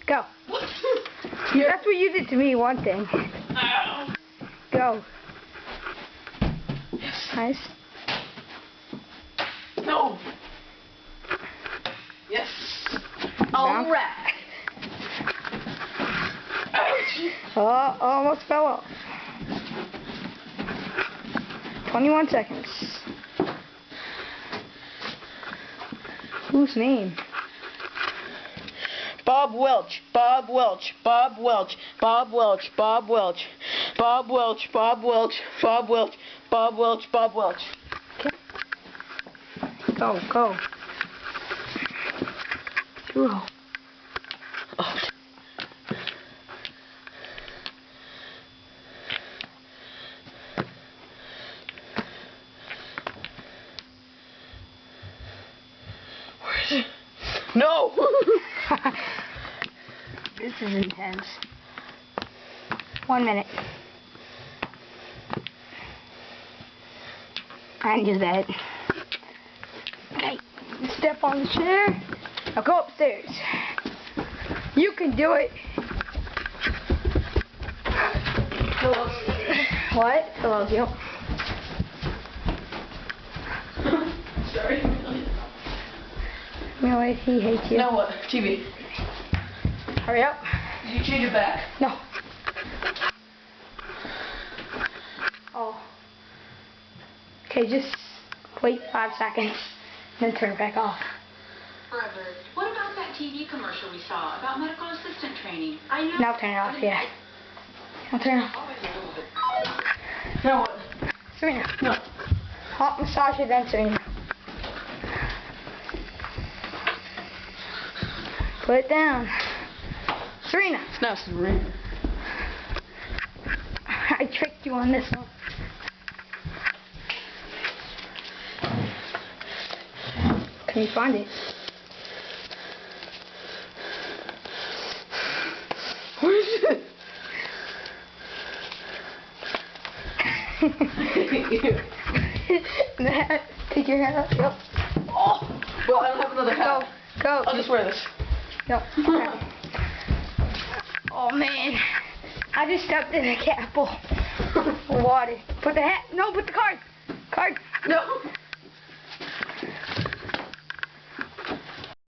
Go. That's what you did to me, one thing. Ow. Go. Yes. Nice. No. Yes. All right. Ouch. Oh, almost fell off. 21 seconds. Whose name? Bob Welch, Bob Welch, Bob Welch, Bob Welch, Bob Welch, Bob Welch, Bob Welch, Bob Welch, Bob Welch, Bob Welch. Okay. Go, go. 2-0. Oh. Where is it? No! This is intense. 1 minute. I can do that. Okay, step on the chair. Now go upstairs. You can do it. What? Hello, you. Sorry. Really, he hates you. Now what? TV. Hurry up. Did you change it back? No. Oh. Okay, just wait 5 seconds, then turn it back off. Forever. What about that TV commercial we saw about medical assistant training? I know. Now turn it off, yeah. Now turn it off. Now what? Serena. No. Hot massage it, then Serena. Put it down. Serena. Now Serena. I tricked you on this one. Can you find it? Where is it? Take your hand up. Yep. Oh! Well, I don't have another hat. Go. I'll just wear this. Yep. Okay. Oh man. I just stepped in a cat bowl of water. Put the hat. No, put the card. Card. No.